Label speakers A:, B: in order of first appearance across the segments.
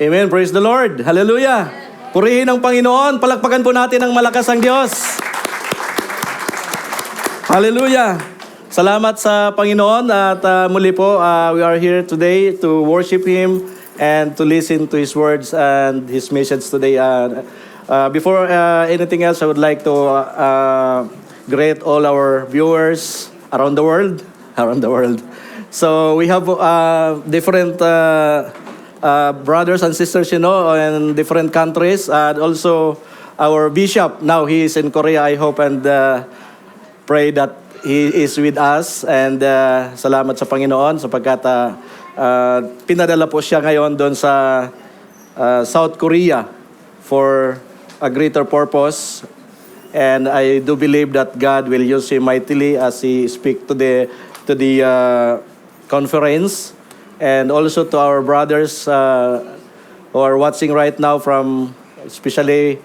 A: Amen. Praise the Lord. Hallelujah. Purihin ang Panginoon. Palakpakan po natin ang malakas ang Diyos. Hallelujah. Salamat sa Panginoon at muli po, we are here today to worship Him and to listen to His words and His message today. Before anything else, I would like to greet all our viewers around the world. So we have different brothers and sisters, in different countries. And also our bishop, now he is in Korea, I hope and pray that he is with us. And salamat sa Panginoon sapagkat pinadala po siya ngayon doon sa South Korea for a greater purpose. And I do believe that God will use him mightily as he speak to the conference, and also to our brothers who are watching right now from, especially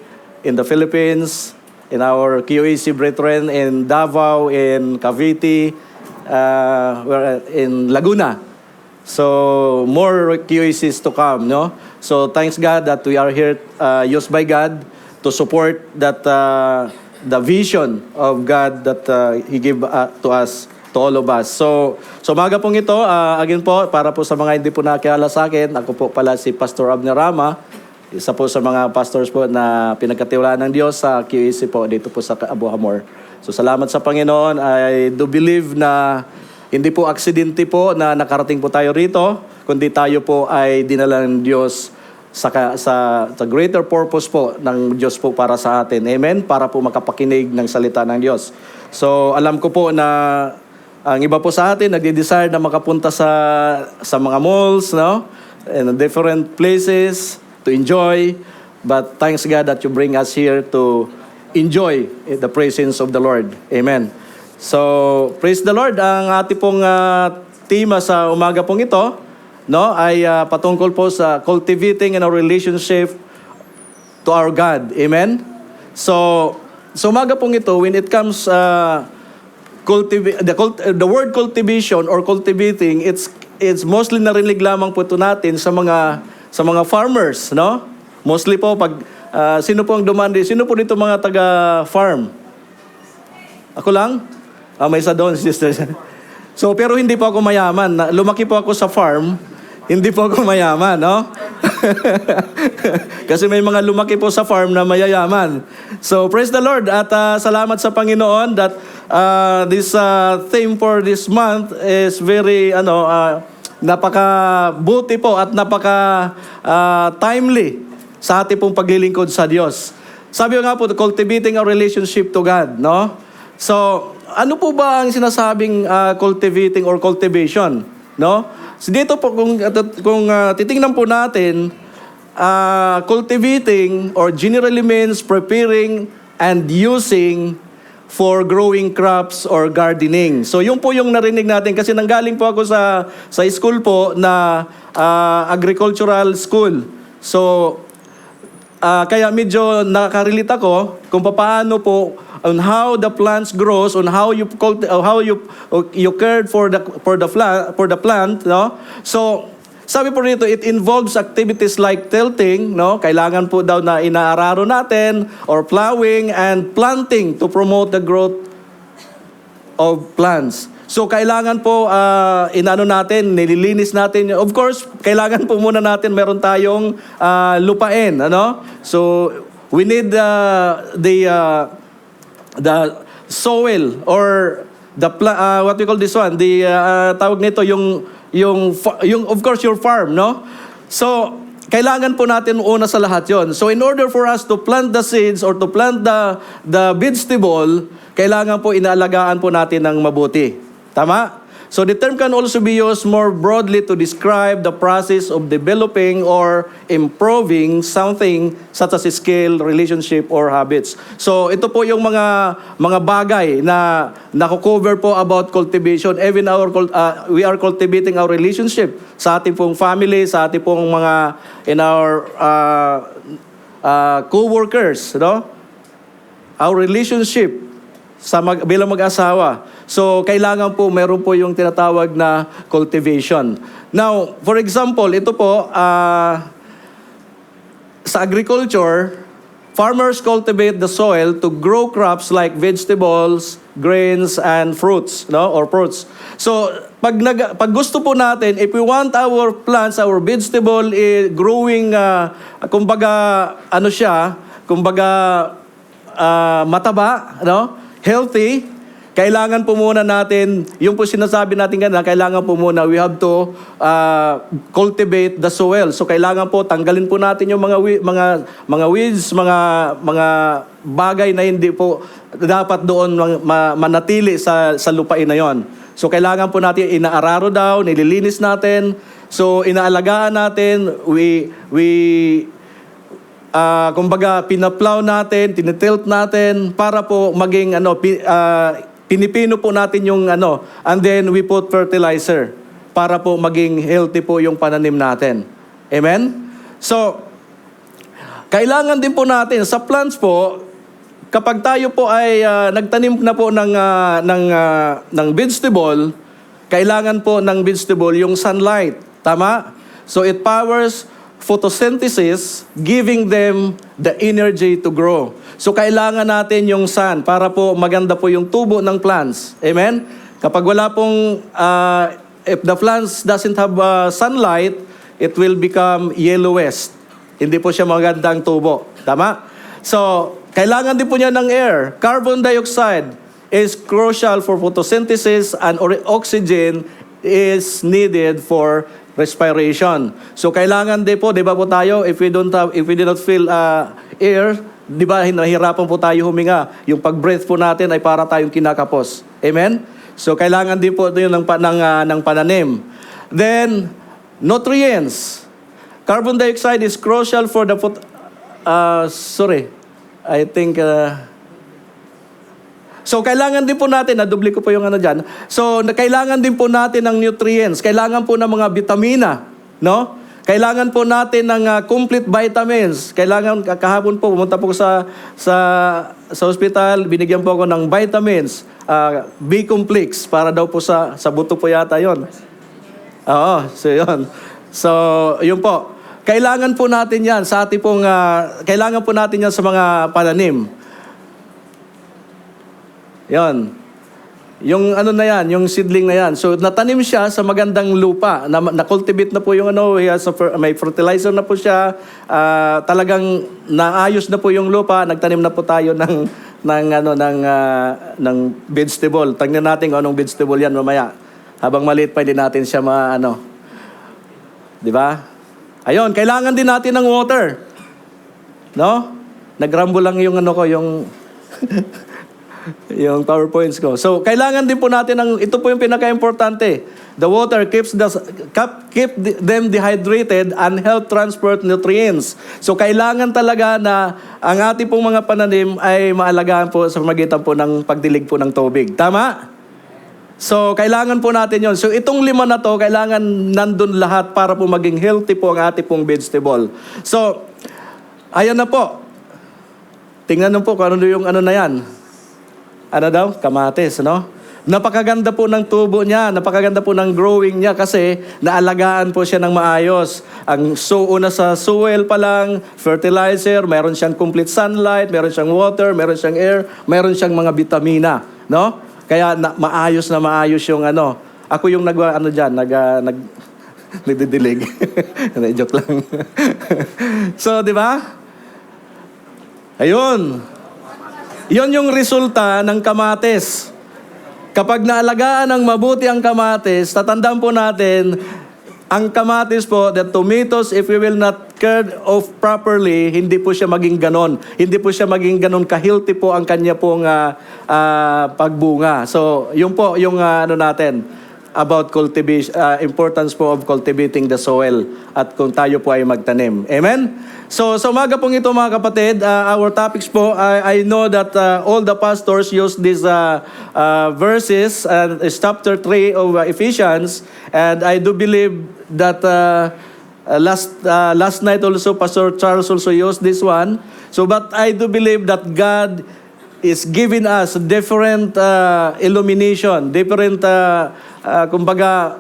A: in the Philippines, in our QAC brethren in Davao, in Cavite, in Laguna. So more QACs to come, no? So thanks God that we are here, used by God to support that the vision of God that He gave to us, to all of us. So umaga pong ito, again po, para po sa mga hindi po nakilala sa akin, ako po pala si Pastor Abner Rama, isa po sa mga pastors po na pinagkatiwalaan ng Diyos sa QAC po, dito po sa Abu Hamor. So salamat sa Panginoon. I do believe na hindi po aksidente po na nakarating po tayo rito, kundi tayo po ay dinala ng Diyos sa greater purpose po ng Diyos po para sa atin. Amen? Para po makapakinig ng salita ng Diyos. So alam ko po na ang iba po sa atin nagde-desire na makapunta sa mga malls, no? In different places to enjoy. But thanks God that you bring us here to enjoy the presence of the Lord. Amen. So praise the Lord. Ang ating pong tema sa umaga pong ito, no, ay patungkol po sa cultivating in our relationship to our God. Amen? So umaga pong ito, when it comes, the word cultivation or cultivating, it's mostly narinig lamang po ito natin sa mga farmers, no? Mostly po, pag, sino po ang dumandi? Sino po dito mga taga-farm? Ako lang? May isa doon, sister. So, pero hindi po ako mayaman. Lumaki po ako sa farm. Hindi po ako mayaman, no? Kasi may mga lumaki po sa farm na mayayaman. So, praise the Lord. At salamat sa Panginoon that this theme for this month is very, napaka-buti po at napaka-timely sa ating pong paglilingkod sa Diyos. Sabi ko nga po, cultivating a relationship to God, no? So, ano po ba ang sinasabing cultivating or cultivation, no? So dito po, kung titingnan po natin, cultivating or generally means preparing and using for growing crops or gardening. So yun po yung narinig natin kasi nanggaling po ako sa school po na agricultural school. So kaya medyo nakaka-relate ako kung paano po on how the plants grows, on how you cared for the plant, no? So sabi po rito, it involves activities like tilting, no? Kailangan po daw na inaararo natin, or plowing and planting to promote the growth of plants. So kailangan po nililinis natin. Of course, kailangan po muna natin meron tayong lupain, ano? So we need the soil or the what we call this one, the tawag nito yung of course your farm, no? So kailangan po natin una sa lahat yon. So in order for us to plant the seeds or to plant the vegetable, kailangan po inaalagaan po natin ng mabuti. Tama? So the term can also be used more broadly to describe the process of developing or improving something such as a skill, relationship, or habits. So ito po yung mga bagay na nako-cover po about cultivation. Even we are cultivating our relationship sa ating pong family, sa ating pong in our co-workers, no? Our relationship bilang mag-asawa. So, kailangan po, meron po yung tinatawag na cultivation. Now, for example, ito po, sa agriculture, farmers cultivate the soil to grow crops like vegetables, grains, and fruits, no? Or fruits. So, pag gusto po natin, if we want our plants, our vegetable growing, kumbaga, ano siya, kumbaga, mataba, no? Healthy, kailangan po muna natin, yung po sinasabi natin kanina, kailangan po muna, we have to cultivate the soil. So kailangan po tanggalin po natin yung mga weeds, mga bagay na hindi po dapat doon manatili sa lupain na yon. So kailangan po natin inaararo daw, nililinis natin. So inaalagaan natin, kumbaga pinaplow natin, tinitilt natin para po maging pinipino po natin yung and then we put fertilizer para po maging healthy po yung pananim natin. Amen? So, kailangan din po natin sa plants po, kapag tayo po ay nagtanim na po ng vegetable, kailangan po ng vegetable yung sunlight. Tama? So, it powers photosynthesis, giving them the energy to grow. So kailangan natin yung sun para po maganda po yung tubo ng plants. Amen? Kapag wala pong, if the plants doesn't have sunlight, it will become yellowish. Hindi po siya magandang tubo. Tama? So, kailangan din po niya ng air. Carbon dioxide is crucial for photosynthesis and oxygen is needed for respiration. So kailangan din po, 'di ba po tayo, if we do not feel air, 'di ba nahihirapan po tayo huminga. Yung pag-breath po natin ay para tayong kinakapos. Amen? So kailangan din po 'yun ng pananim. Then nutrients. Carbon dioxide is crucial for the So, kailangan din po natin, nadubli ko po yung dyan. So, kailangan din po natin ng nutrients. Kailangan po ng mga vitamina, no? Kailangan po natin ng complete vitamins. Kailangan, kahapon po, pumunta po sa hospital, binigyan po ako ng vitamins, B-complex, para daw po sa buto po yata yon. Oo, so yun. So, yun po. Kailangan po natin yan sa ating pong, kailangan po natin yan sa mga pananim. Yan. Yung na yan, yung seedling na yan. So, natanim siya sa magandang lupa. Na-cultivate na po yung may fertilizer na po siya. Talagang naayos na po yung lupa. Nagtanim na po tayo ng vegetable. Tingnan natin kung anong vegetable yan mamaya. Habang maliit pa, hindi natin siya Di ba? Ayun, kailangan din natin ng water. No? Nagrambo lang yung yung yung PowerPoints ko. So, kailangan din po natin ito po yung pinaka-importante. The water keep them dehydrated and help transport nutrients. So, kailangan talaga na ang ating pong mga pananim ay maalagaan po sa magitan po ng pagdilig po ng tubig. Tama? So, kailangan po natin yon. So, itong 5 na to, kailangan nandun lahat para po maging healthy po ang ating pong vegetable. So, ayan na po. Tingnan nyo po kung ano yung na yan. Kamatis, no? Napakaganda po ng tubo niya, napakaganda po ng growing niya kasi naalagaan po siya ng maayos. Una sa soil pa lang, fertilizer, meron siyang complete sunlight, meron siyang water, meron siyang air, meron siyang mga vitamina, no? Kaya maayos yung Ako yung nagdidilig. Joke lang. So, di ba? Ayun. Yon yung resulta ng kamatis. Kapag naalagaan ng mabuti ang kamatis, tatandaan po natin, ang kamatis po, the tomatoes, if we will not care of properly, hindi po siya maging ganon. Hindi po siya maging ganon ka-healthy po ang kanya pong pagbunga. So, yun po yung natin about cultivation, importance po of cultivating the soil at kung tayo po ay magtanim. Amen? So, sa umaga pong ito mga kapatid, our topics po, I know that all the pastors use these verses, and it's chapter 3 of Ephesians, and I do believe that last night also, Pastor Charles also used this one. So, but I do believe that God is giving us different illumination, different, kumbaga,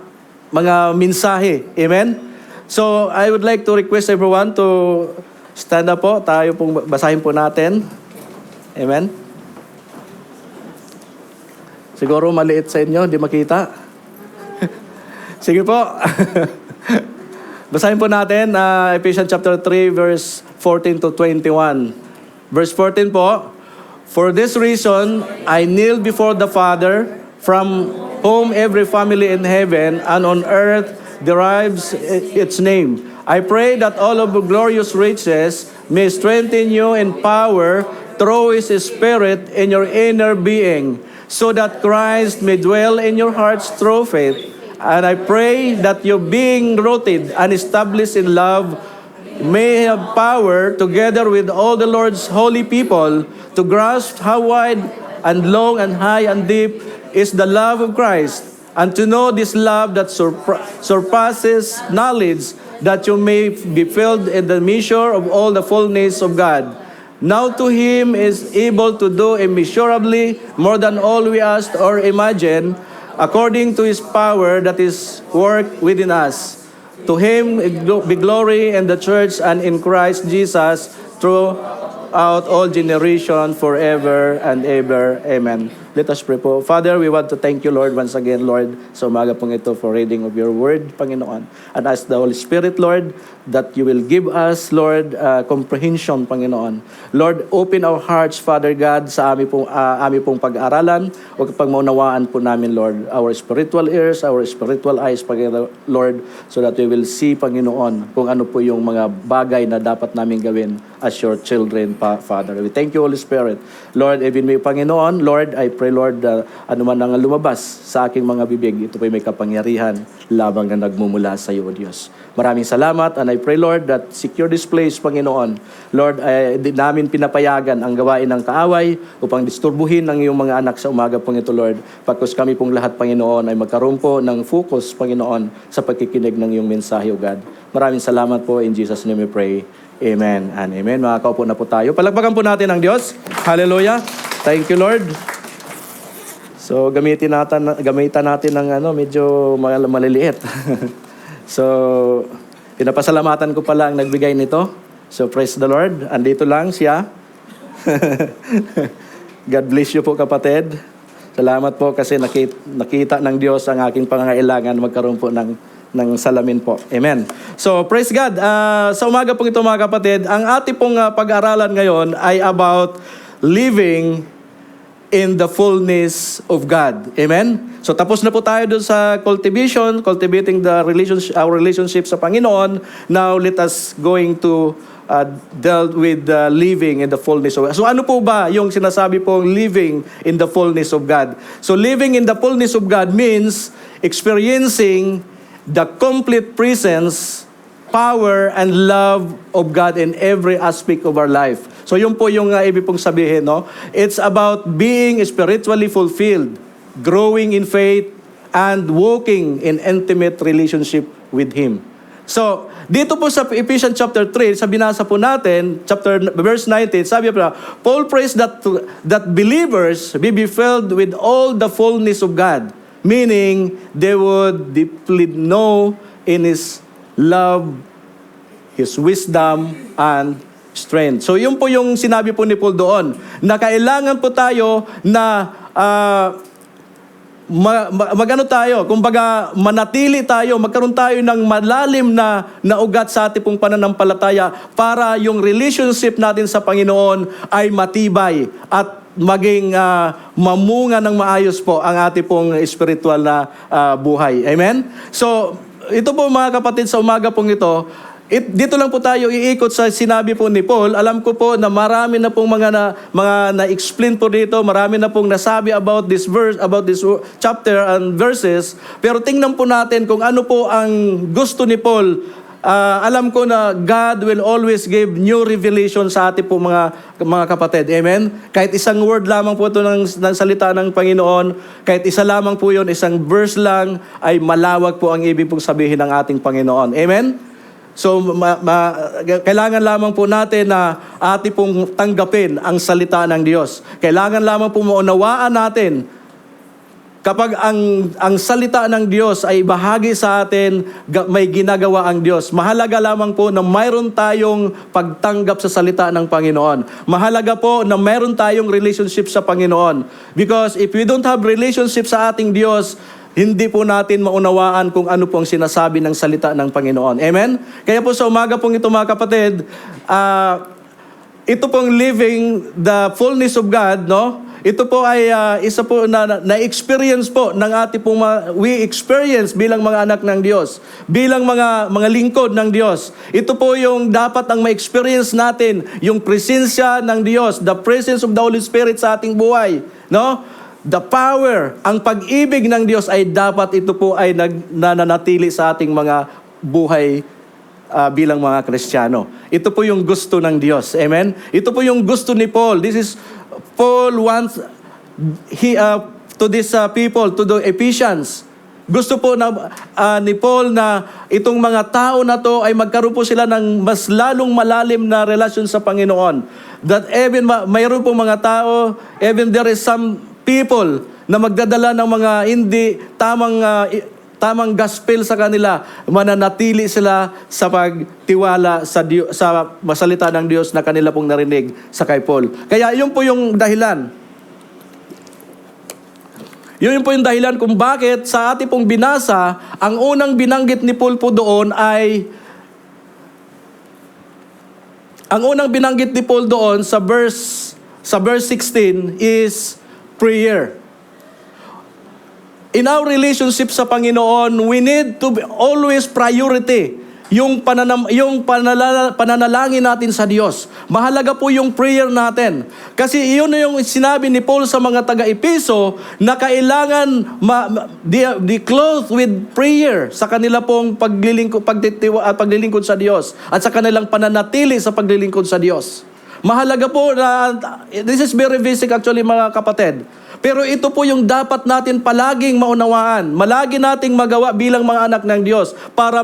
A: mga mensahe. Amen? So, I would like to request everyone to stand up po. Tayo pong basahin po natin. Amen? Siguro maliit sa inyo, di makita. Sige po. Basahin po natin Ephesians chapter 3 verse 14 to 21. Verse 14 po, "For this reason I kneel before the Father, from whom every family in heaven and on earth derives its name. I pray that all of the glorious riches may strengthen you in power through His Spirit in your inner being, so that Christ may dwell in your hearts through faith. And I pray that you, being rooted and established in love, may have power, together with all the Lord's holy people, to grasp how wide and long and high and deep is the love of Christ, and to know this love that surpasses knowledge, that you may be filled in the measure of all the fullness of God. Now to Him is able to do immeasurably more than all we ask or imagine, according to His power that is worked within us. To Him be glory in the church and in Christ Jesus throughout all generation, forever and ever. Amen. Let us pray po. Father, we want to thank you, Lord, once again, Lord, sa umaga pong ito for reading of your word, Panginoon. And ask the Holy Spirit, Lord, that you will give us, Lord, comprehension, Panginoon. Lord, open our hearts, Father God, sa aming pong pag-aaralan o kapag maunawaan po namin, Lord, our spiritual ears, our spiritual eyes, Panginoon, Lord, so that we will see, Panginoon, kung ano po yung mga bagay na dapat namin gawin as your children, Father. We thank you, Holy Spirit. Lord, even may Panginoon, Lord, I pray, Lord, ano man ang lumabas sa aking mga bibig, ito po'y may kapangyarihan labang na nagmumula sa iyo, O Diyos. Maraming salamat, and I pray, Lord, that secure this place, Panginoon. Lord, di namin pinapayagan ang gawain ng kaaway upang disturbuhin ang iyong mga anak sa umaga pong ito, Lord. Pagkus kami pong lahat, Panginoon, ay magkaroon po ng focus, Panginoon, sa pagkikinig ng iyong mensahe, O God. Maraming salamat po. In Jesus' name we pray. Amen and amen. Makakaupo na po tayo. Palakpakan po natin ang Diyos. Hallelujah. Thank you, Lord. So, gamitan natin ng medyo maliliit. So, pinapasalamatan ko pala ang nagbigay nito. So, praise the Lord. Andito lang siya. God bless you po, kapatid. Salamat po kasi nakita ng Diyos ang aking pangangailangan magkaroon po ng salamin po. Amen. So, praise God. Sa umaga po ito, mga kapatid, ang ating pong pag-aralan ngayon ay about living in the fullness of God. Amen? So tapos na po tayo doon sa cultivating our relationship sa Panginoon. Now let us going to deal with living in the fullness of God. So ano po ba yung sinasabi pong living in the fullness of God? So living in the fullness of God means experiencing the complete presence, power, and love of God in every aspect of our life. So yun po yung ibig pong sabihin, no? It's about being spiritually fulfilled, growing in faith, and walking in intimate relationship with Him. So, dito po sa Ephesians chapter 3, sa binasa po natin, verse 19, sabi po, Paul prays that believers be filled with all the fullness of God, meaning they would deeply know in His love, His wisdom, and strength. So yun po yung sinabi po ni Paul doon, na kailangan po tayo na kumbaga manatili tayo, magkaroon tayo ng malalim na ugat sa ating pong pananampalataya para yung relationship natin sa Panginoon ay matibay at maging mamunga ng maayos po ang ating pong spiritual na buhay. Amen? So, ito po mga kapatid, sa umaga pong ito, dito lang po tayo iikot sa sinabi po ni Paul. Alam ko po na marami na pong mga na-explain po dito, marami na pong nasabi about this verse, about this chapter and verses. Pero tingnan po natin kung ano po ang gusto ni Paul. Alam ko na God will always give new revelation sa ating po mga kapatid. Amen? Kahit isang word lamang po ito ng salita ng Panginoon, kahit isa lamang po yun, isang verse lang, ay malawak po ang ibig pong sabihin ng ating Panginoon. Amen? So, kailangan lamang po natin na ating pong tanggapin ang salita ng Diyos. Kailangan lamang po maunawaan natin Kapag ang salita ng Diyos ay bahagi sa atin, may ginagawa ang Diyos. Mahalaga lamang po na mayroon tayong pagtanggap sa salita ng Panginoon. Mahalaga po na mayroon tayong relationship sa Panginoon. Because if we don't have relationship sa ating Diyos, hindi po natin maunawaan kung ano pong sinasabi ng salita ng Panginoon. Amen? Kaya po sa umaga pong ito mga kapatid, ito pong living the fullness of God, no? Ito po ay isa po na-experience po ng ating pong we experience bilang mga anak ng Diyos, bilang mga lingkod ng Diyos. Ito po yung dapat ang ma-experience natin, yung presensya ng Diyos, the presence of the Holy Spirit sa ating buhay, no? The power, ang pag-ibig ng Diyos ay dapat ito po ay nananatili sa ating mga buhay bilang mga Kristiyano. Ito po yung gusto ng Diyos. Amen? Ito po yung gusto ni Paul. This is Paul wants to these people, to the Ephesians. Gusto po ni Paul na itong mga tao na to ay magkaroon po sila ng mas lalong malalim na relasyon sa Panginoon. That even mayroon po mga tao, even there is some people na magdadala ng mga hindi tamang gospel sa kanila, mananatili sila sa pagtiwala sa salita ng Diyos na kanila pong narinig sa kay Paul. Kaya yun po yung dahilan. Yun po yung dahilan kung bakit sa ating pong binasa, ang unang binanggit ni Paul po doon ay sa verse 16 is prayer. In our relationship sa Panginoon, we need to be always priority yung pananalangin natin sa Diyos. Mahalaga po yung prayer natin. Kasi iyon na yung sinabi ni Paul sa mga taga-Epeso na kailangan be clothed with prayer sa kanila pong paglilingkod sa Diyos at sa kanilang pananatili sa paglilingkod sa Diyos. Mahalaga po na, this is very basic actually mga kapatid. Pero ito po yung dapat natin palaging maunawaan, malagi nating magawa bilang mga anak ng Diyos para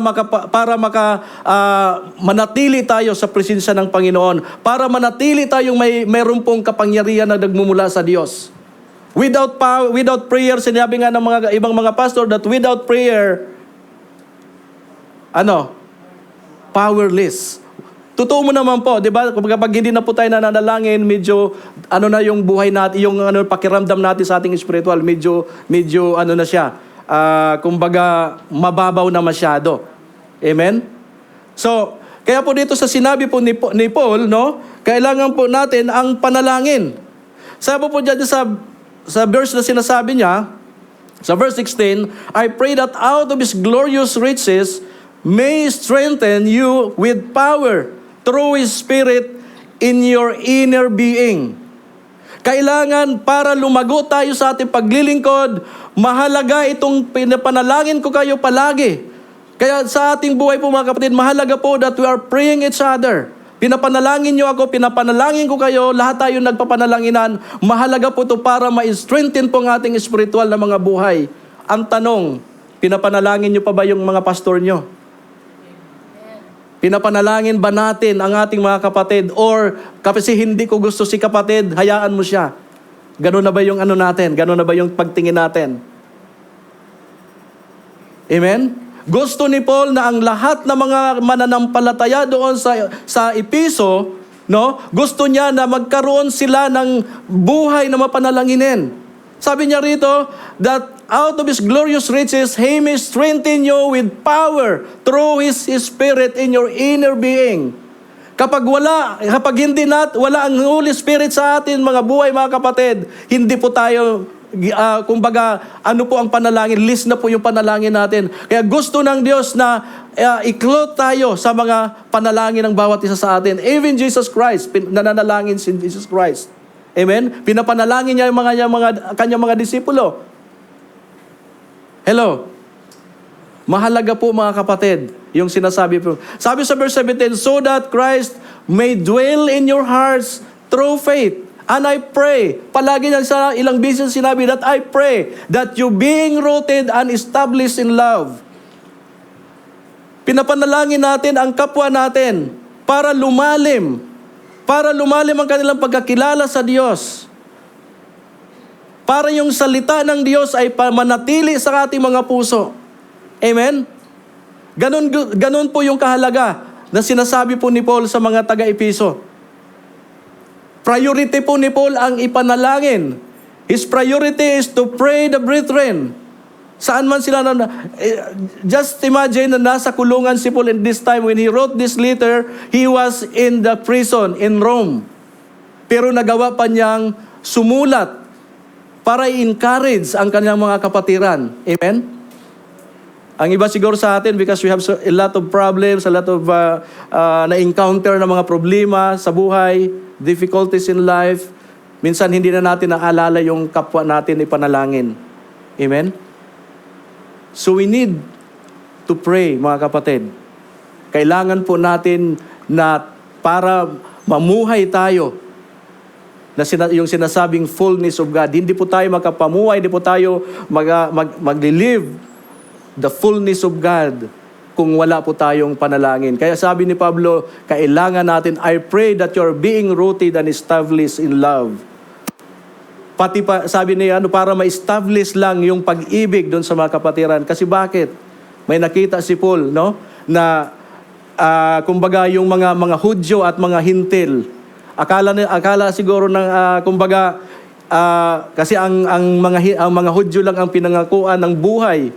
A: manatili tayo sa presensya ng Panginoon, para manatili tayong mayroon pong kapangyarihan na nagmumula sa Diyos. Without prayer, sinabi nga ng mga ibang mga pastor that without prayer, powerless. Totoo mo naman po, di ba? Kapag hindi na po tayo nananalangin, medyo na yung buhay natin, yung pakiramdam natin sa ating spiritual, medyo na siya. Kumbaga, mababaw na masyado. Amen? So, kaya po dito sa sinabi po ni Paul, no? Kailangan po natin ang panalangin. Sabi po dyan sa verse na sinasabi niya, sa verse 16, I pray that out of His glorious riches may strengthen you with power through His Spirit in your inner being. Kailangan para lumago tayo sa ating paglilingkod, mahalaga itong pinapanalangin ko kayo palagi. Kaya sa ating buhay po mga kapatid, mahalaga po that we are praying each other. Pinapanalangin nyo ako, pinapanalangin ko kayo, lahat tayo nagpapanalanginan. Mahalaga po ito para ma-strengthen po ang ating spiritual na mga buhay. Ang tanong, pinapanalangin nyo pa ba yung mga pastor nyo? Pinapanalangin ba natin ang ating mga kapatid? Or kasi hindi ko gusto si kapatid, hayaan mo siya. Ganun na ba yung natin? Ganun na ba yung pagtingin natin? Amen? Gusto ni Paul na ang lahat ng mga mananampalataya doon sa Epeso, no? Gusto niya na magkaroon sila ng buhay na mapanalanginin. Sabi niya rito, that out of His glorious riches, He may strengthen you with power through His Spirit in your inner being. Kapag wala ang Holy Spirit sa atin, mga buhay, mga kapatid, hindi po tayo, ano po ang panalangin, list na po yung panalangin natin. Kaya gusto ng Diyos na i-clothe tayo sa mga panalangin ng bawat isa sa atin. Even Jesus Christ, nananalangin si Jesus Christ. Amen? Pinapanalangin niya yung kanyang mga disipulo. Hello? Mahalaga po mga kapatid, yung sinasabi po. Sabi sa verse 17, so that Christ may dwell in your hearts through faith. And I pray, palagi niya sa ilang beses sinabi that I pray that you being rooted and established in love. Pinapanalangin natin ang kapwa natin para lumalim ang kanilang pagkakilala sa Diyos. para yung salita ng Diyos ay manatili sa ating mga puso. Amen? Ganun po yung kahalaga na sinasabi po ni Paul sa mga taga-Epeso. Priority po ni Paul ang ipanalangin. His priority is to pray the brethren. Saan man sila just imagine na nasa kulungan si Paul in this time when he wrote this letter, he was in the prison in Rome. Pero nagawa pa niyang sumulat para i-encourage ang kanyang mga kapatiran. Amen? Ang iba siguro sa atin, because we have a lot of problems, a lot of na-encounter na mga problema sa buhay, difficulties in life, minsan hindi na natin naalala yung kapwa natin ipanalangin. Amen? So we need to pray, mga kapatid. Kailangan po natin na para mamuhay tayo, na yung sinasabing fullness of God. Hindi po tayo makapamuhay, hindi po tayo mag-live the fullness of God kung wala po tayong panalangin. Kaya sabi ni Pablo, kailangan natin, I pray that you're being rooted and established in love. Pati pa, sabi niya, para ma-establish lang yung pag-ibig doon sa mga kapatiran. Kasi bakit? May nakita si Paul, no? Na, kumbaga, yung mga Hudyo at mga Hintil. Akala siguro ng, kumbaga, kasi ang mga Hudyo lang ang pinangakuan ng buhay,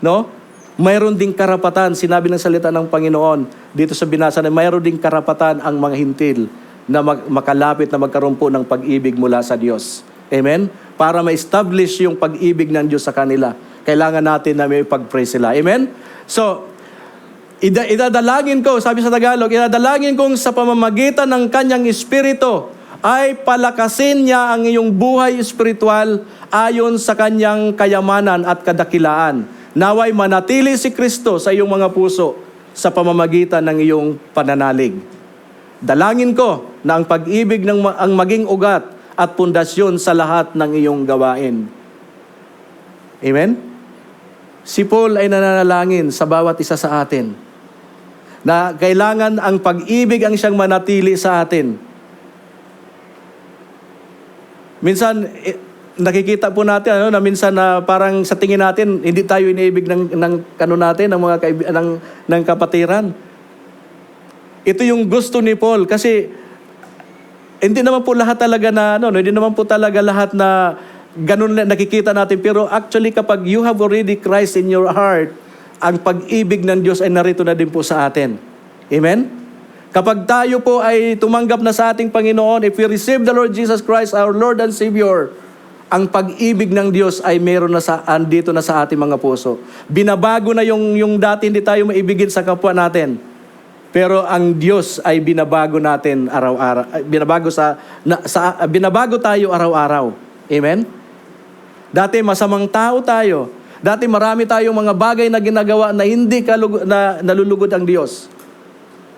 A: no? Mayroon ding karapatan, sinabi ng salita ng Panginoon, dito sa binasa na mayroon ding karapatan ang mga Hintil na makalapit na magkaroon po ng pag-ibig mula sa Diyos. Amen? Para ma-establish yung pag-ibig ng Diyos sa kanila, kailangan natin na may pag-pray sila. Amen? So, idadalangin ko, sabi sa Tagalog, idadalangin kong sa pamamagitan ng kanyang espiritu ay palakasin niya ang iyong buhay espiritual ayon sa kanyang kayamanan at kadakilaan. Naway manatili si Kristo sa iyong mga puso sa pamamagitan ng iyong pananalig. Dalangin ko na ang pag-ibig ang maging ugat at pundasyon sa lahat ng iyong gawain. Amen? Si Paul ay nananalangin sa bawat isa sa atin na kailangan ang pag-ibig ang siyang manatili sa atin. Minsan, nakikita po natin na minsan na parang sa tingin natin, hindi tayo iniibig ng mga ng kapatiran. Ito yung gusto ni Paul kasi hindi naman po lahat talaga hindi naman po talaga lahat na ganun nakikita natin. Pero actually, kapag you have already Christ in your heart, ang pag-ibig ng Diyos ay narito na din po sa atin. Amen? Kapag tayo po ay tumanggap na sa ating Panginoon, if we receive the Lord Jesus Christ, our Lord and Savior, ang pag-ibig ng Diyos ay meron na andito na sa ating mga puso. Binabago na yung dati hindi tayo maibigin sa kapwa natin. Pero ang Diyos ay binabago natin araw-araw. Binabago tayo araw-araw. Amen? Dati masamang tao tayo. Dati marami tayong mga bagay na ginagawa na hindi nalulugod ang Diyos.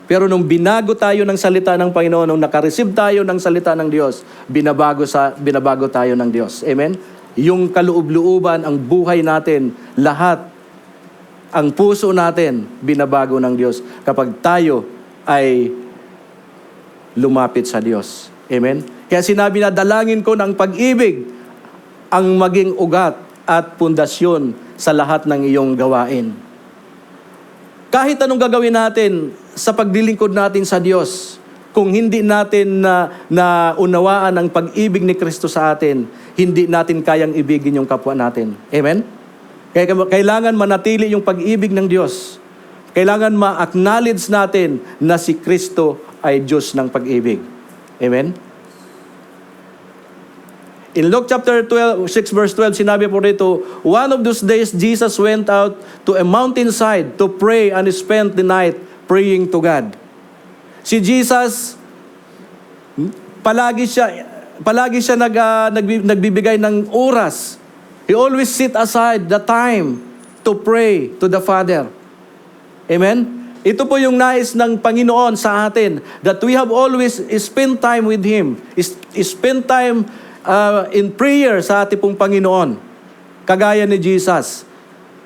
A: Pero nung binago tayo ng salita ng Panginoon, nung nakareceive tayo ng salita ng Diyos, binabago tayo ng Diyos. Amen? Yung kaloob-looban, ang buhay natin, lahat, ang puso natin, binabago ng Diyos kapag tayo ay lumapit sa Diyos. Amen? Kaya sinabi na, dalangin ko ng pag-ibig ang maging ugat at pundasyon sa lahat ng iyong gawain. Kahit anong gagawin natin sa paglilingkod natin sa Diyos, kung hindi natin na unawaan ang pag-ibig ni Kristo sa atin, hindi natin kayang ibigin yung kapwa natin. Amen? Kaya kailangan manatili yung pag-ibig ng Diyos. Kailangan ma-acknowledge natin na si Kristo ay Diyos ng pag-ibig. Amen? In Luke chapter 6 verse 12, sinabi po rito, one of those days, Jesus went out to a mountainside to pray and spent the night praying to God. Si Jesus, palagi siya nagbibigay ng oras. He always set aside the time to pray to the Father. Amen? Ito po yung nais ng Panginoon sa atin, that we have always spent time with Him. Spend time in prayer sa ating pong Panginoon. Kagaya ni Jesus.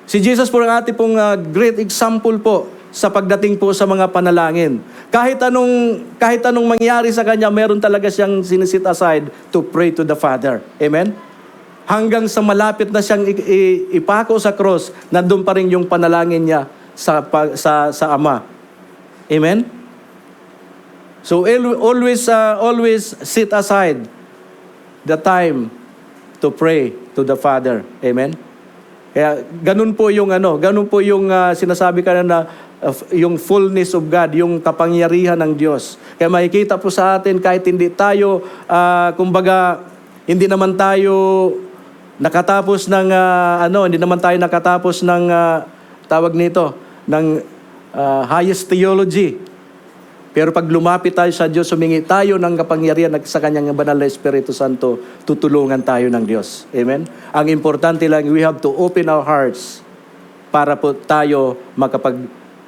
A: Si Jesus po ang ating pong great example po sa pagdating po sa mga panalangin. Kahit anong mangyari sa Kanya, meron talaga siyang sinisit aside to pray to the Father. Amen? hanggang sa malapit na siyang ipako sa cross, nandun pa rin yung panalangin niya sa Ama. Amen? So always set aside the time to pray to the Father. Amen? Kaya ganun po yung sinasabi ka na yung fullness of God, yung kapangyarihan ng Diyos. Kaya makikita po sa atin kahit hindi tayo, hindi naman tayo nakatapos ng tawag nito, ng highest theology. Pero pag lumapit tayo sa Diyos, humingi tayo ng kapangyarihan sa Kanyang banal na Espiritu Santo, tutulungan tayo ng Diyos. Amen? Ang importante lang, we have to open our hearts para po tayo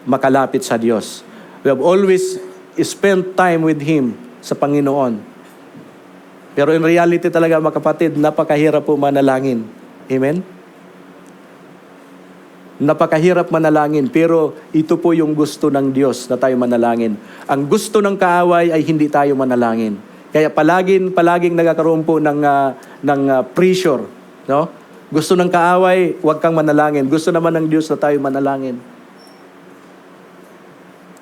A: makalapit sa Diyos. We have always spent time with Him sa Panginoon. Pero in reality talaga, mga kapatid, napakahirap po manalangin. Amen? Napakahirap manalangin, pero ito po yung gusto ng Diyos na tayo manalangin. Ang gusto ng kaaway ay hindi tayo manalangin. Kaya palaging nagkakaroon po ng pressure. No? Gusto ng kaaway, huwag kang manalangin. Gusto naman ng Diyos na tayo manalangin.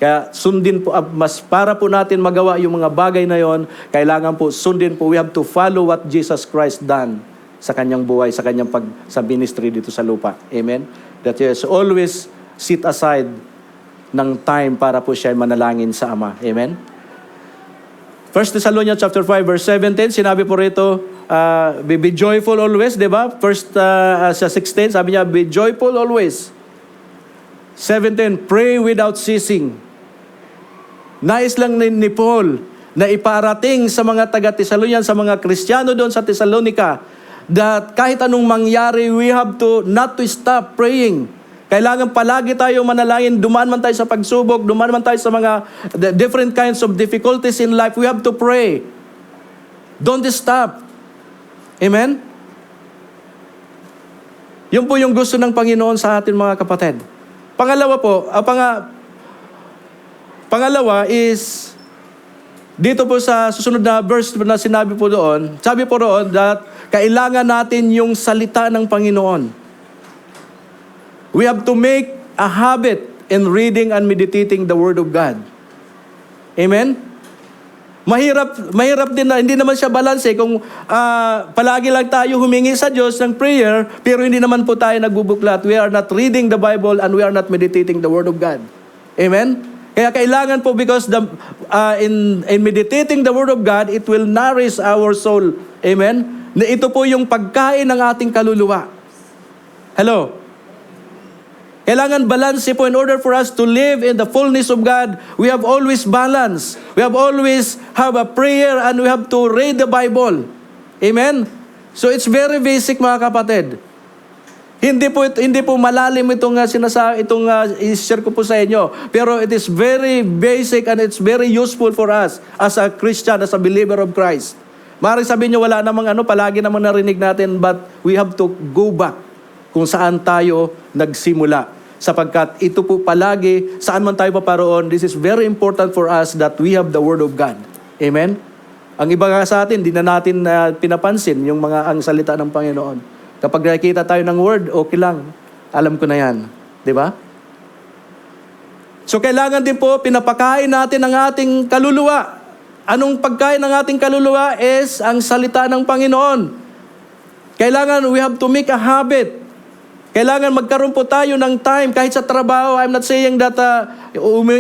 A: Kaya sundin po, para po natin magawa yung mga bagay na yon, kailangan po sundin po, we have to follow what Jesus Christ done sa Kanyang buhay, sa Kanyang sa ministry dito sa lupa. Amen? That He has always set aside ng time para po siya manalangin sa Ama. Amen? 1 Thessalonians chapter 5 verse 17, sinabi po rito, be joyful always, di ba? Sa 16, sabi niya, be joyful always. 17, pray without ceasing. Nais lang ni Paul na iparating sa mga taga-Thessalonian, sa mga Kristiyano doon sa Thessalonica, that kahit anong mangyari, we have to not to stop praying. Kailangan palagi tayo manalangin, dumaan man tayo sa pagsubok, dumaan man tayo sa mga different kinds of difficulties in life, we have to pray. Don't stop. Amen? Yun po yung gusto ng Panginoon sa atin, mga kapatid. Pangalawa is, dito po sa susunod na verse na sinabi po doon, sabi po doon that kailangan natin yung salita ng Panginoon. We have to make a habit in reading and meditating the Word of God. Amen? Mahirap din na, hindi naman siya balance kung palagi lang tayo humingi sa Diyos ng prayer, pero hindi naman po tayo nagbubuklat. We are not reading the Bible and we are not meditating the Word of God. Amen? Kaya kailangan po because in meditating the Word of God, it will nourish our soul. Amen? Na ito po yung pagkain ng ating kaluluwa. Hello? Kailangan balance po in order for us to live in the fullness of God. We have always balance. We have always have a prayer and we have to read the Bible. Amen? So it's very basic, mga kapatid. Hindi po malalim itong i-share ko po sa inyo. Pero it is very basic and it's very useful for us as a Christian, as a believer of Christ. Maaaring sabihin nyo, wala namang palagi namang narinig natin, but we have to go back kung saan tayo nagsimula. Sapagkat ito po palagi, saan man tayo paparoon, this is very important for us that we have the Word of God. Amen? Ang iba nga sa atin, di na natin pinapansin ang salita ng Panginoon. Kapag nakikita tayo ng Word, okay lang. Alam ko na yan. Di ba? So kailangan din po, pinapakain natin ang ating kaluluwa. Anong pagkain ng ating kaluluwa is ang salita ng Panginoon. Kailangan, we have to make a habit. Kailangan magkaroon po tayo ng time kahit sa trabaho. I'm not saying that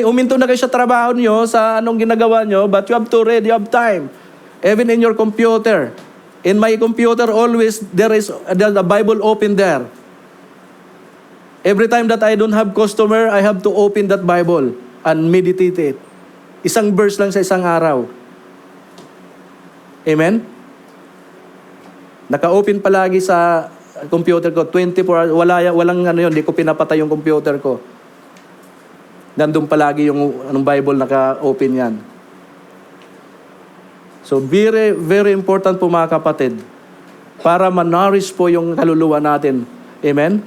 A: uminto na kayo sa trabaho nyo, sa anong ginagawa nyo, but you have to read, you have time. Even in your computer. In my computer, always there's a Bible open there. Every time that I don't have customer, I have to open that Bible and meditate it. Isang verse lang sa isang araw. Amen? Naka-open palagi sa computer ko, 24 hours, walang hindi ko pinapatay yung computer ko. Nandun palagi yung Bible, naka-open yan. So, very, very important po, mga kapatid, para ma-nourish po yung kaluluwa natin. Amen?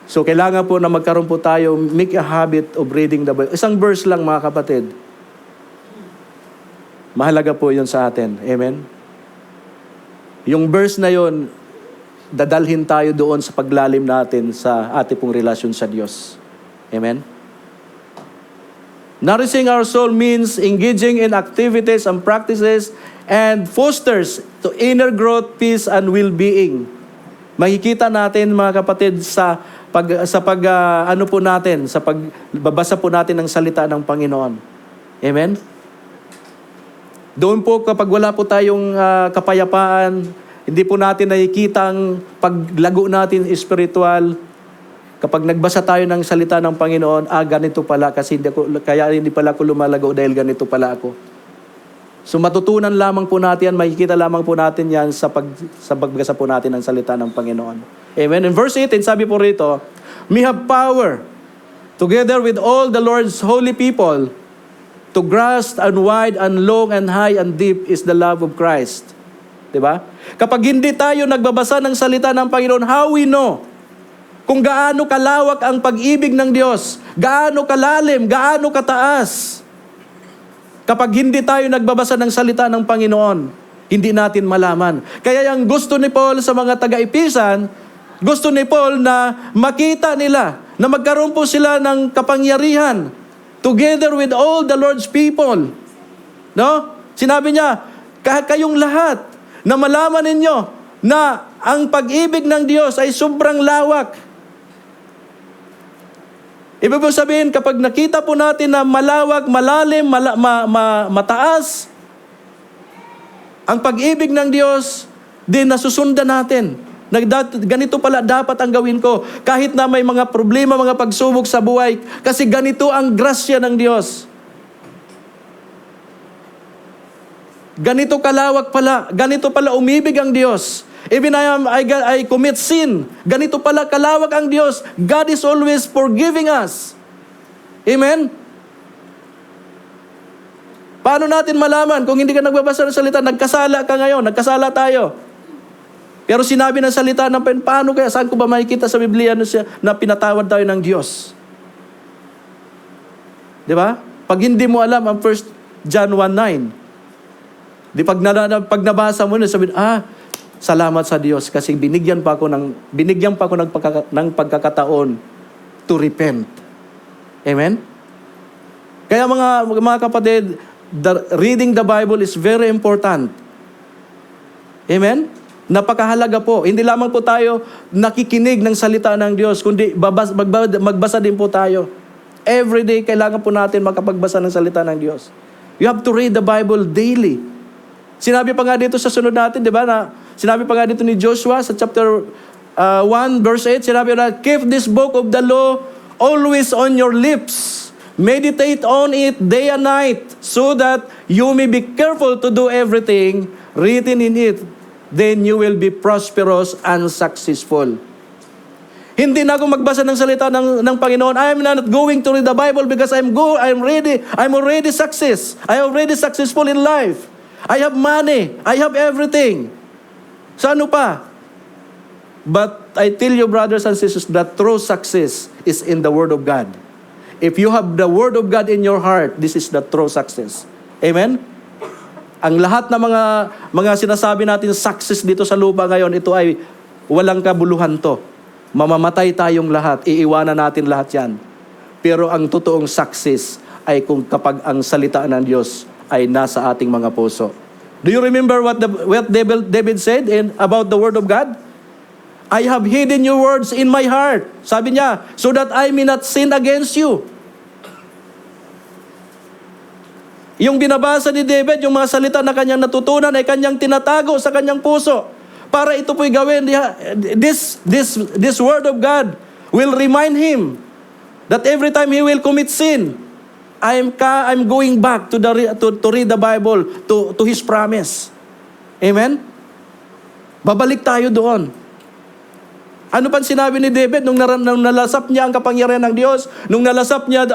A: So, kailangan po na magkaroon po tayo, make a habit of reading the Bible. Isang verse lang, mga kapatid. Mahalaga po yun sa atin. Amen? Yung verse na yun, dadalhin tayo doon sa paglalim natin sa ating pong relasyon sa Diyos. Amen? Nourishing our soul means engaging in activities and practices and fosters to inner growth, peace, and well-being. Makikita natin mga kapatid sa pagbabasa po natin ng salita ng Panginoon. Amen? Doon po kapag wala po tayong kapayapaan, hindi po natin nakikita ang paglago natin spiritual. Kapag nagbasa tayo ng salita ng Panginoon, ganito pala kasi kaya hindi pala ako lumalago dahil ganito pala ako. So matutunan lamang po natin yan, makikita lamang po natin yan sa pagbasa po natin ng salita ng Panginoon. Amen. In verse 18, sabi po rito, "We have power, together with all the Lord's holy people, to grasp and wide and long and high and deep is the love of Christ." Diba? Kapag hindi tayo nagbabasa ng salita ng Panginoon, how we know kung gaano kalawak ang pag-ibig ng Diyos, gaano kalalim, gaano kataas. Kapag hindi tayo nagbabasa ng salita ng Panginoon, hindi natin malaman. Kaya yung gusto ni Paul sa mga taga-Episan, gusto ni Paul na makita nila, na magkaroon po sila ng kapangyarihan, together with all the Lord's people. No? Sinabi niya, kayong lahat, na malaman ninyo na ang pag-ibig ng Diyos ay sobrang lawak. Ibig po sabihin, kapag nakita po natin na malawak, malalim, mataas, ang pag-ibig ng Diyos, din nasusundan natin. Ganito pala dapat ang gawin ko. Kahit na may mga problema, mga pagsubok sa buhay, kasi ganito ang grasya ng Diyos. Ganito kalawak pala, ganito pala umibig ang Diyos. Even I commit sin. Ganito pala kalawak ang Diyos. God is always forgiving us. Amen? Paano natin malaman kung hindi ka nagbabasa ng salita? Nagkasala ka ngayon, nagkasala tayo. Pero sinabi ng salita ng paano kaya? Saan ko ba makikita sa Biblia na pinatawad tayo ng Diyos? Di ba? Pag hindi mo alam ang 1 John 1:9, pag nabasa mo na, sabihin, salamat sa Diyos kasi binigyan pa ako ng pagkakataon to repent. Amen? Kaya mga kapatid, reading the Bible is very important. Amen? Napakahalaga po. Hindi lamang po tayo nakikinig ng salita ng Diyos, kundi magbasa din po tayo. Every day, kailangan po natin makapagbasa ng salita ng Diyos. You have to read the Bible daily. Sinabi pa nga dito sa sunod natin, di ba, sinabi pa nga dito ni Joshua sa chapter 1 verse 8, sinabi na, "Keep this book of the law always on your lips. Meditate on it day and night, so that you may be careful to do everything written in it. Then you will be prosperous and successful." Hindi na ako magbasa ng salita ng Panginoon. I am not going to read the Bible because I'm already success. I am already successful in life. I have money. I have everything. So ano pa? But I tell you, brothers and sisters, that true success is in the Word of God. If you have the Word of God in your heart, this is the true success. Amen? Ang lahat ng mga sinasabi natin success dito sa lupa ngayon, ito ay walang kabuluhan to. Mamamatay tayong lahat. Iiwanan natin lahat yan. Pero ang totoong success ay kapag ang salita ng Diyos ay nasa ating mga puso. Do you remember what David said about the Word of God? "I have hidden your words in my heart." Sabi niya, "so that I may not sin against you." Yung binabasa ni David, yung mga salita na kanyang natutunan ay kanyang tinatago sa kanyang puso. Para ito po'y gawin. This Word of God will remind him that every time he will commit sin, I'm going back to read the Bible, to His promise. Amen? Babalik tayo doon. Ano pa sinabi ni David nung nalasap niya ang kapangyarihan ng Diyos? Nung nalasap niya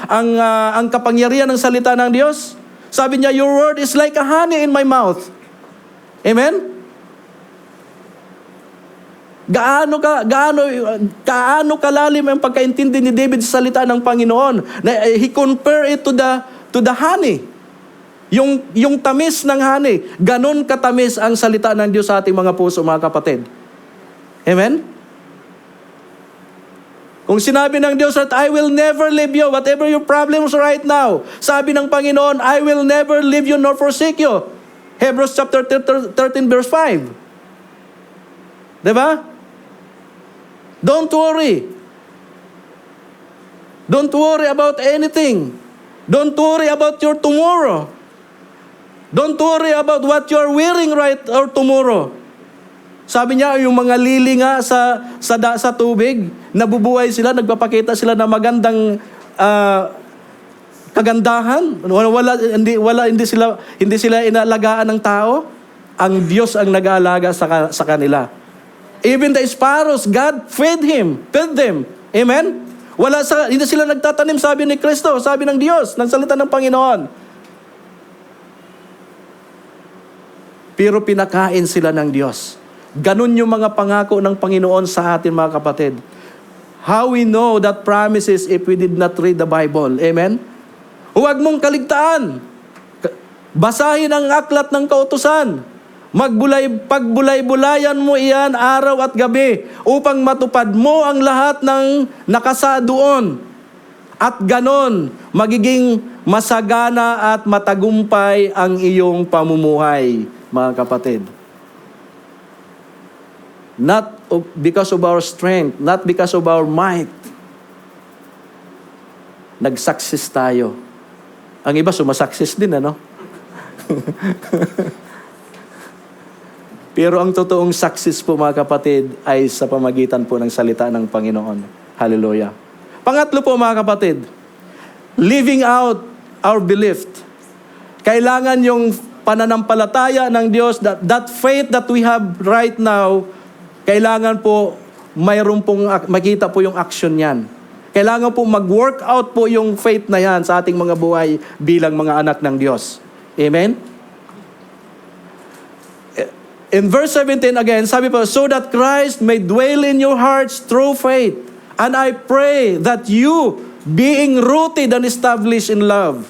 A: ang kapangyarihan ng salita ng Diyos? Sabi niya, "Your word is like a honey in my mouth." Amen? Gaano kalalim ang pagkaintindi ni David sa salita ng Panginoon. He compared it to the honey. Yung tamis ng honey. Ganon katamis ang salita ng Diyos sa ating mga puso, mga kapatid. Amen? Kung sinabi ng Diyos that I will never leave you, whatever your problems right now, sabi ng Panginoon, I will never leave you nor forsake you. Hebrews chapter 13 verse 5. Diba? Don't worry. Don't worry about anything. Don't worry about your tomorrow. Don't worry about what you're wearing right or tomorrow. Sabi niya, yung mga lili nga sa tubig, nabubuhay sila, nagpapakita sila ng magandang kagandahan. Hindi sila inalagaan ng tao. Ang Diyos ang nag-aalaga sa kanila. Even the sparrows, God fed them. Amen? Hindi sila nagtatanim, sabi ni Kristo, sabi ng Diyos, ng salita ng Panginoon. Pero pinakain sila ng Diyos. Ganun yung mga pangako ng Panginoon sa atin, mga kapatid. How we know that promises if we did not read the Bible. Amen? Huwag mong kaligtaan. Basahin ang aklat ng kautusan. Pagbulay-bulayan mo iyan araw at gabi upang matupad mo ang lahat ng nakasa doon. At ganon, magiging masagana at matagumpay ang iyong pamumuhay, mga kapatid. Not because of our strength, not because of our might. Nag-success tayo. Ang iba sumasukses din, ano? Pero ang totoong success po, mga kapatid, ay sa pamagitan po ng salita ng Panginoon. Hallelujah. Pangatlo po, mga kapatid, living out our belief. Kailangan yung pananampalataya ng Diyos, that faith that we have right now, kailangan po mayroon pong makita po yung action yan. Kailangan po mag-work out po yung faith na yan sa ating mga buhay bilang mga anak ng Diyos. Amen? In verse 17 again, sabi po, so that Christ may dwell in your hearts through faith. And I pray that you, being rooted and established in love.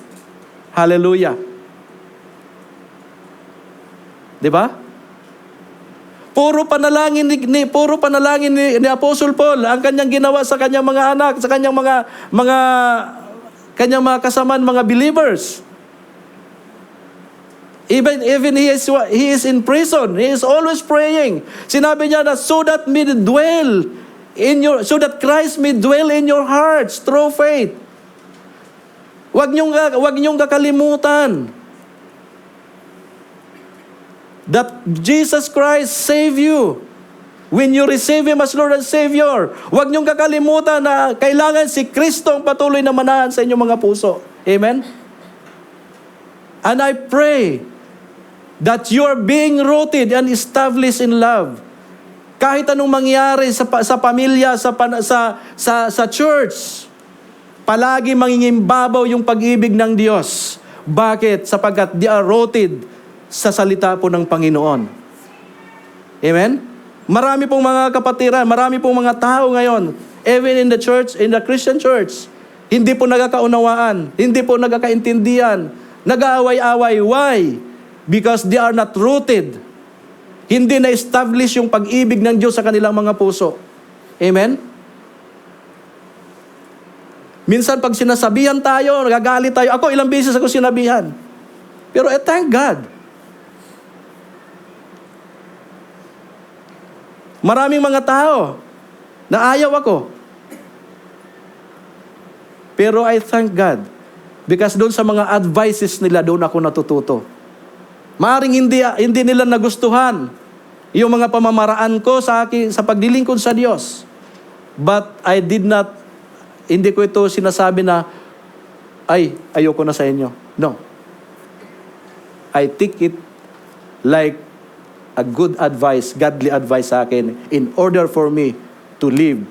A: Hallelujah. Diba? Puro panalangin ni Apostle Paul ang kanyang ginawa sa kanyang mga anak, sa kanyang kanyang mga kasamaan, mga believers. Even he is in prison, he is always praying. Sinabi niya na so that Christ may dwell in your hearts through faith. Huwag niyong kakalimutan that Jesus Christ save you when you receive Him as Lord and Savior. Huwag niyong kakalimutan na kailangan si Kristo ang patuloy na manahan sa inyong mga puso. Amen? And I pray that you are being rooted and established in love. Kahit anong mangyari sa pamilya, sa church, palagi mangingimbabaw yung pag-ibig ng Diyos. Bakit? Sapagkat they are rooted sa salita po ng Panginoon. Amen? Marami pong mga kapatiran, marami pong mga tao ngayon, even in the church, in the Christian church, hindi po nagkakaunawaan, hindi po nagkakaintindihan, nag-aaway-away. Why? Because they are not rooted. Hindi na-establish yung pag-ibig ng Diyos sa kanilang mga puso. Amen? Minsan pag sinasabihan tayo, nagagalit tayo. Ako, ilang beses ako sinabihan. Pero thank God. Maraming mga tao na ayaw ako. Pero I thank God because doon sa mga advices nila, doon ako natututo. Maaring hindi nila nagustuhan yung mga pamamaraan ko sa paglilingkod sa Diyos. But hindi ko ito sinasabi na, ayoko na sa inyo. No. I take it like a good advice, godly advice sa akin in order for me to live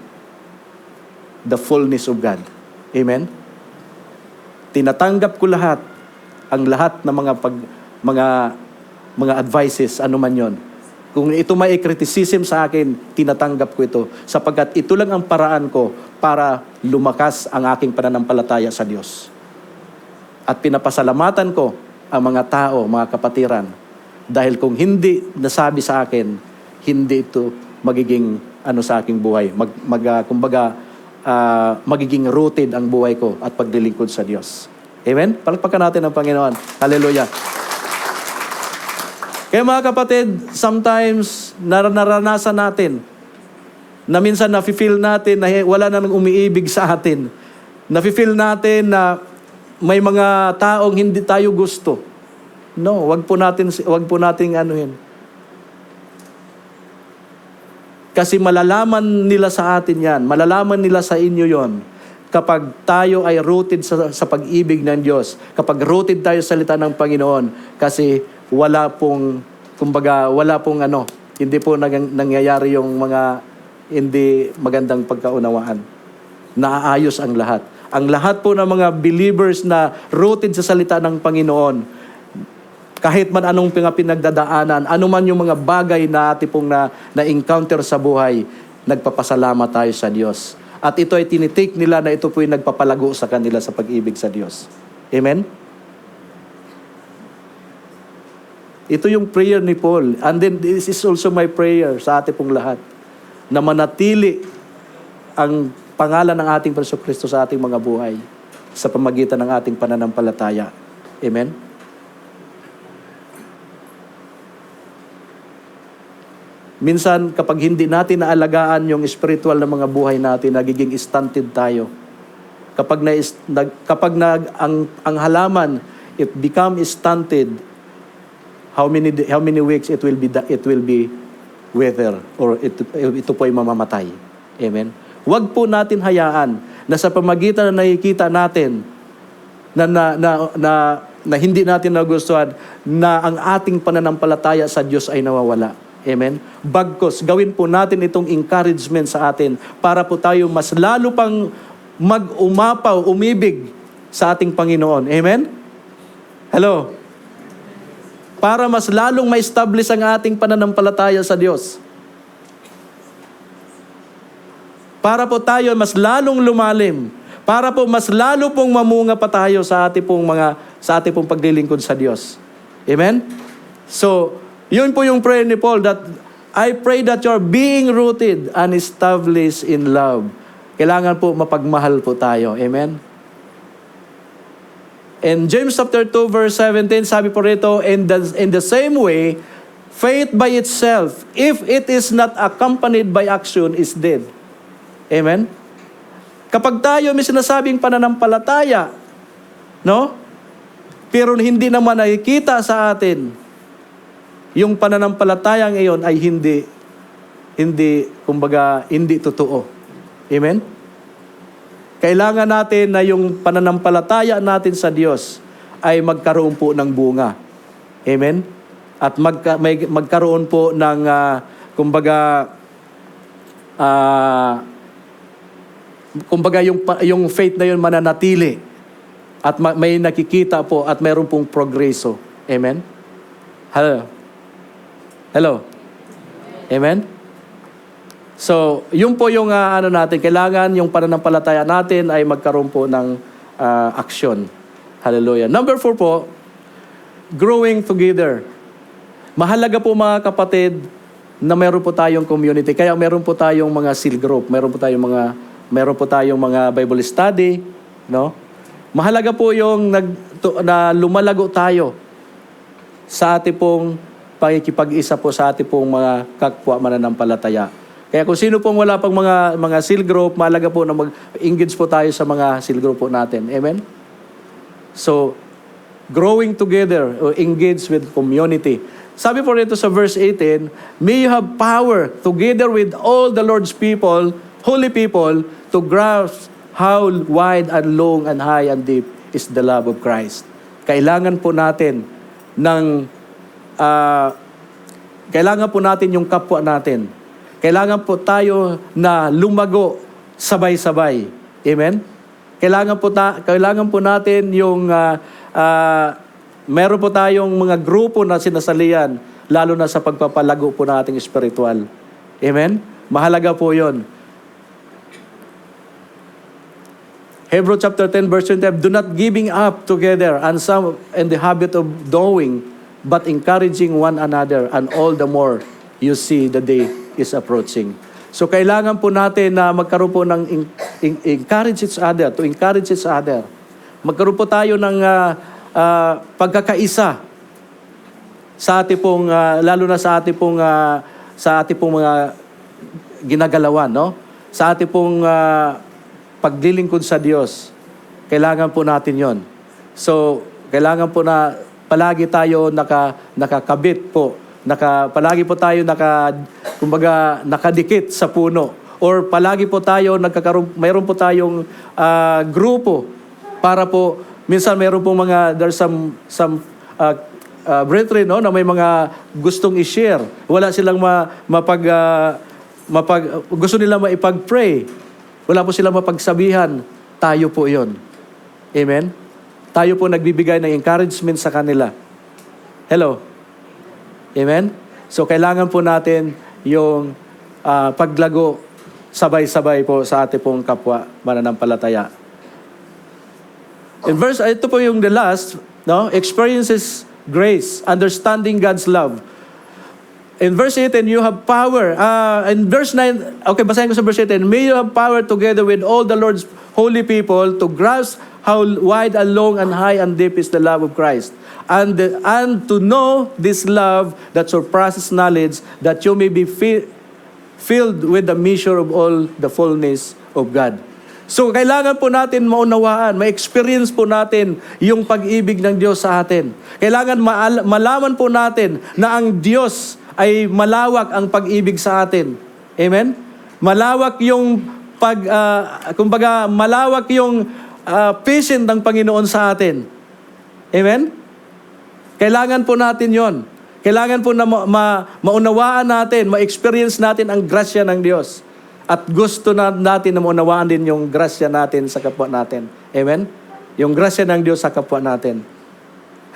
A: the fullness of God. Amen? Tinatanggap ko ang lahat ng mga advices, ano man yon. Kung ito may criticism sa akin, tinatanggap ko ito sapagkat ito lang ang paraan ko para lumakas ang aking pananampalataya sa Diyos. At pinapasalamatan ko ang mga tao, mga kapatiran, dahil kung hindi nasabi sa akin, hindi ito magiging sa aking buhay. Magiging rooted ang buhay ko at paglilingkod sa Diyos. Amen? Palakpakan natin ang Panginoon. Hallelujah. Kaya mga kapatid, sometimes naranasan natin na minsan nafe-feel natin na wala na nang umiibig sa atin. Nafe-feel natin na may mga taong hindi tayo gusto. No, wag po nating anuhin. Kasi malalaman nila sa atin yan, malalaman nila sa inyo yon kapag tayo ay rooted sa pag-ibig ng Diyos, kapag rooted tayo sa salita ng Panginoon, kasi wala pong hindi po nangyayari yung mga hindi magandang pagkaunawaan. Naaayos ang lahat. Ang lahat po ng mga believers na rooted sa salita ng Panginoon, kahit man anong pinagdadaanan, anuman yung mga bagay na ating pong na-encounter sa buhay, nagpapasalamat tayo sa Diyos. At ito ay tinitake nila na ito po yung nagpapalago sa kanila sa pag-ibig sa Diyos. Amen? Ito yung prayer ni Paul. And then this is also my prayer sa ating pong lahat, na manatili ang pangalan ng ating Panginoong Kristo sa ating mga buhay sa pamagitan ng ating pananampalataya. Amen? Minsan, kapag hindi natin naalagaan yung spiritual na mga buhay natin, nagiging stunted tayo. Ang halaman, it become stunted, how many weeks it will be wither, or ito po ay mamamatay. Amen? Huwag po natin hayaan na sa pamagitan na nakikita natin na hindi natin nagustuhan, na ang ating pananampalataya sa Diyos ay nawawala. Amen? Bagkos, gawin po natin itong encouragement sa atin para po tayo mas lalo pang umibig sa ating Panginoon. Amen? Hello? Para mas lalong ma-establish ang ating pananampalataya sa Diyos. Para po tayo mas lalong lumalim. Para po mas lalo pong mamunga pa tayo sa ating pong paglilingkod sa Diyos. Amen? So, yun po yung prayer ni Paul, that I pray that you're being rooted and established in love. Kailangan po mapagmahal po tayo. Amen? In James chapter 2 verse 17, sabi po rito, in the same way, faith by itself, if it is not accompanied by action, is dead. Amen? Kapag tayo may sinasabing pananampalataya, no? Pero hindi naman nakikita sa atin, yung pananampalataya ngayon ay hindi totoo. Amen? Kailangan natin na yung pananampalataya natin sa Diyos ay magkaroon po ng bunga. Amen? At magkaroon po ng, yung faith na yun mananatili. At may nakikita po at mayroon pong progreso. Amen? Hello? Amen? So, yun po yung natin. Kailangan yung pananampalataya natin ay magkaroon po ng aksyon. Hallelujah. Number 4 po, growing together. Mahalaga po mga kapatid na meron po tayong community. Kaya meron po tayong mga seal group. Meron po tayong mga Bible study. No? Mahalaga po yung na lumalago tayo sa ating pong pakikipag-isa po sa ating pong mga kapwa mananampalataya. Kaya kung sino pong wala pang mga seal group, mahalaga po na mag-engage po tayo sa mga seal group po natin. Amen? So, growing together or engage with community. Sabi po rito sa verse 18, may you have power together with all the Lord's people, holy people, to grasp how wide and long and high and deep is the love of Christ. Kailangan po natin kailangan po natin yung kapwa natin. Kailangan po tayo na lumago sabay-sabay. Amen? Kailangan po natin yung meron po tayong mga grupo na sinasalian, lalo na sa pagpapalago po ng ating spiritual. Amen? Mahalaga po yon. Hebrews chapter 10 verse 20, do not giving up together and some in the habit of doing, but encouraging one another, and all the more you see the day is approaching. So kailangan po natin na magkaroon po ng encourage each other, to encourage each other. Magkaroon po tayo ng pagkakaisa sa ating pong, lalo na sa ating pong mga ginagalawan, no? Sa ating pong paglilingkod sa Diyos. Kailangan po natin yon. So, kailangan po na palagi tayo nakakabit po. Palagi po tayo nakadikit sa puno. Or palagi po tayo mayroon po tayong grupo para po, minsan mayroon po there's some brethren, no, na may mga gustong i-share. Wala silang gusto nila maipag-pray. Wala po silang mapagsabihan. Tayo po yon. Amen? Tayo po nagbibigay ng encouragement sa kanila. Hello? Amen? So, kailangan po natin yung paglago sabay-sabay po sa ating pong kapwa mananampalataya. Ito po yung the last, no? Experiences grace, understanding God's love. In verse 18, you have power. In verse 9, okay, basahin ko sa verse 18. May you have power together with all the Lord's holy people to grasp how wide and long and high and deep is the love of Christ. And to know this love that surpasses knowledge, that you may be filled with the measure of all the fullness of God. So, kailangan po natin maunawaan, ma-experience po natin yung pag-ibig ng Diyos sa atin. Kailangan malaman po natin na ang Diyos ay malawak ang pag-ibig sa atin. Amen? Malawak yung malawak yung patient ng Panginoon sa atin. Amen? Kailangan po natin yon. Kailangan po na maunawaan natin, ma-experience natin ang grasya ng Diyos. At gusto natin na maunawaan din yung grasya natin sa kapwa natin. Amen? Yung grasya ng Diyos sa kapwa natin.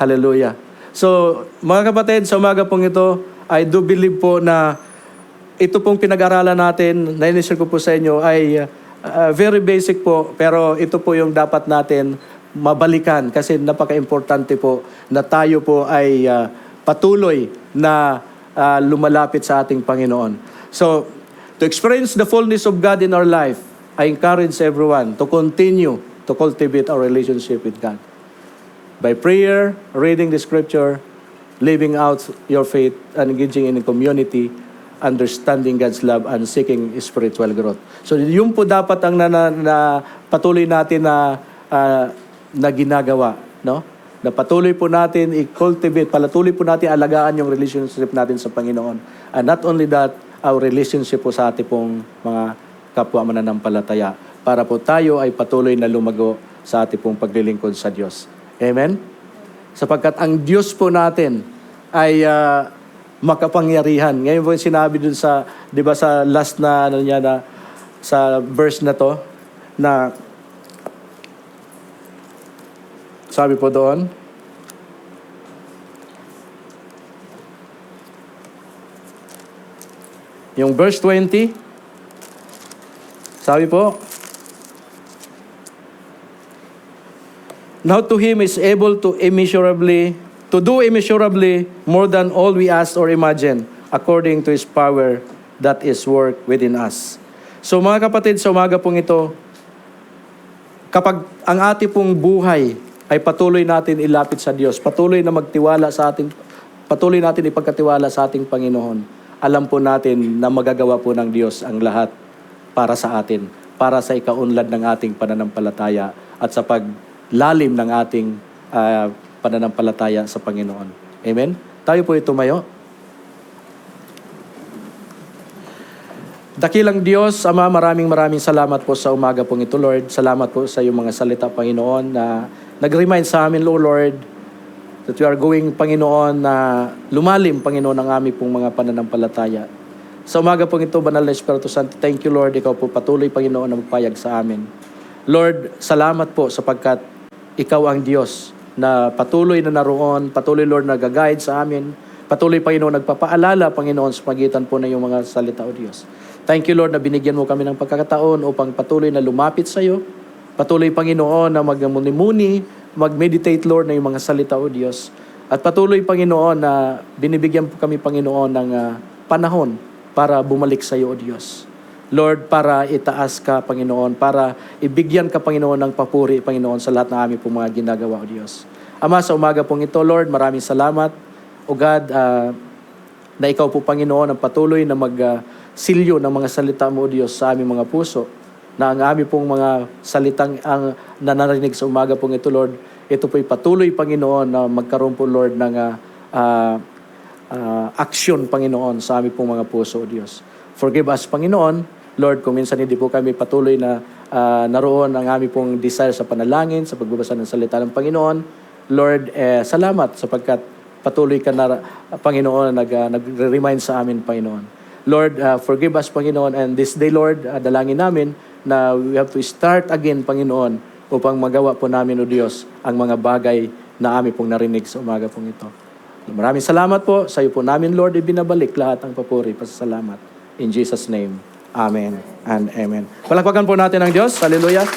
A: Hallelujah. So, mga kapatid, sa umaga pong ito, I do believe po na ito pong pinag-aralan natin, na-inishare ko po sa inyo, ay very basic po, pero ito po yung dapat natin mabalikan kasi napaka-importante po na tayo po ay patuloy na lumalapit sa ating Panginoon. So, to experience the fullness of God in our life, I encourage everyone to continue to cultivate our relationship with God. By prayer, reading the scripture, living out your faith, and engaging in a community, understanding God's love, and seeking spiritual growth. So, yun po dapat ang patuloy natin na ginagawa, no? Na patuloy po natin i-cultivate, patuloy po natin alagaan yung relationship natin sa Panginoon. And not only that, our relationship po sa ating pong mga kapwa mananampalataya para po tayo ay patuloy na lumago sa ating pong paglilingkod sa Diyos. Amen? Sapagkat ang Diyos po natin ay makapangyarihan. Ngayon po yung sinabi dun sa, di ba sa last na, sa verse na to, na sabi po doon, yung verse 20, sabi po, now to Him is able to do immeasurably more than all we ask or imagine, according to His power that is work within us. So mga kapatid, sa umaga pong ito, kapag ang ating pong buhay ay patuloy natin ilapit sa Diyos, patuloy natin ipagkatiwala sa ating Panginoon, alam po natin na magagawa po ng Diyos ang lahat para sa atin, para sa ikaunlad ng ating pananampalataya at sa paglalim ng ating pananampalataya sa Panginoon. Amen? Tayo po tumayo. Dakilang Diyos, Ama, maraming salamat po sa umaga pong ito, Lord. Salamat po sa iyong mga salita, Panginoon, na nag-remind sa amin, Lord, that we are going, Panginoon, na lumalim, Panginoon, ang aming pong mga pananampalataya. Sa umaga pong ito, Banal na Espiritu Santo, thank you, Lord. Ikaw po patuloy, Panginoon, na magpayag sa amin. Lord, salamat po sapagkat ikaw ang Diyos na patuloy na naroon, patuloy, Lord, na gag-guide sa amin. Patuloy, Panginoon, nagpapaalala, Panginoon, sa pagitan po ng iyong mga salita, O Diyos. Thank you, Lord, na binigyan mo kami ng pagkakataon upang patuloy na lumapit sa iyo. Patuloy, Panginoon, na magmuni-muni, mag-meditate, Lord, na yung mga salita, O Diyos. At patuloy, Panginoon, na binibigyan po kami, Panginoon, ng panahon para bumalik sa iyo, O Diyos. Lord, para itaas ka, Panginoon, para ibigyan ka, Panginoon, ng papuri, Panginoon, sa lahat ng aming pong mga ginagawa, O Diyos. Ama, sa umaga pong ito, Lord, maraming salamat, O God, na ikaw po, Panginoon, ang patuloy na magsilyo ng mga salita mo, O Diyos, sa aming mga puso, na ang aming pong mga salitang ang nanarinig sa umaga pong ito, Lord, ito po'y patuloy, Panginoon, na magkaroon po, Lord, ng aksyon, Panginoon, sa aming pong mga puso, O Diyos. Forgive us, Panginoon, Lord, kung minsan hindi po kami patuloy na naroon ang aming pong desire sa panalangin, sa pagbabasa ng salita ng Panginoon. Lord, salamat sapagkat patuloy ka na, Panginoon, nagre-remind sa amin, Panginoon. Lord, forgive us, Panginoon, and this day, Lord, dalangin namin na we have to start again, Panginoon, upang magawa po namin, O Diyos, ang mga bagay na aming pong narinig sa umaga pong ito. Maraming salamat po. Sa iyo po namin, Lord, ibinabalik lahat ang papuri, pasasalamat. In Jesus' name, Amen and Amen. Palakpakan po natin ang Diyos. Hallelujah.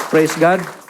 A: Praise God.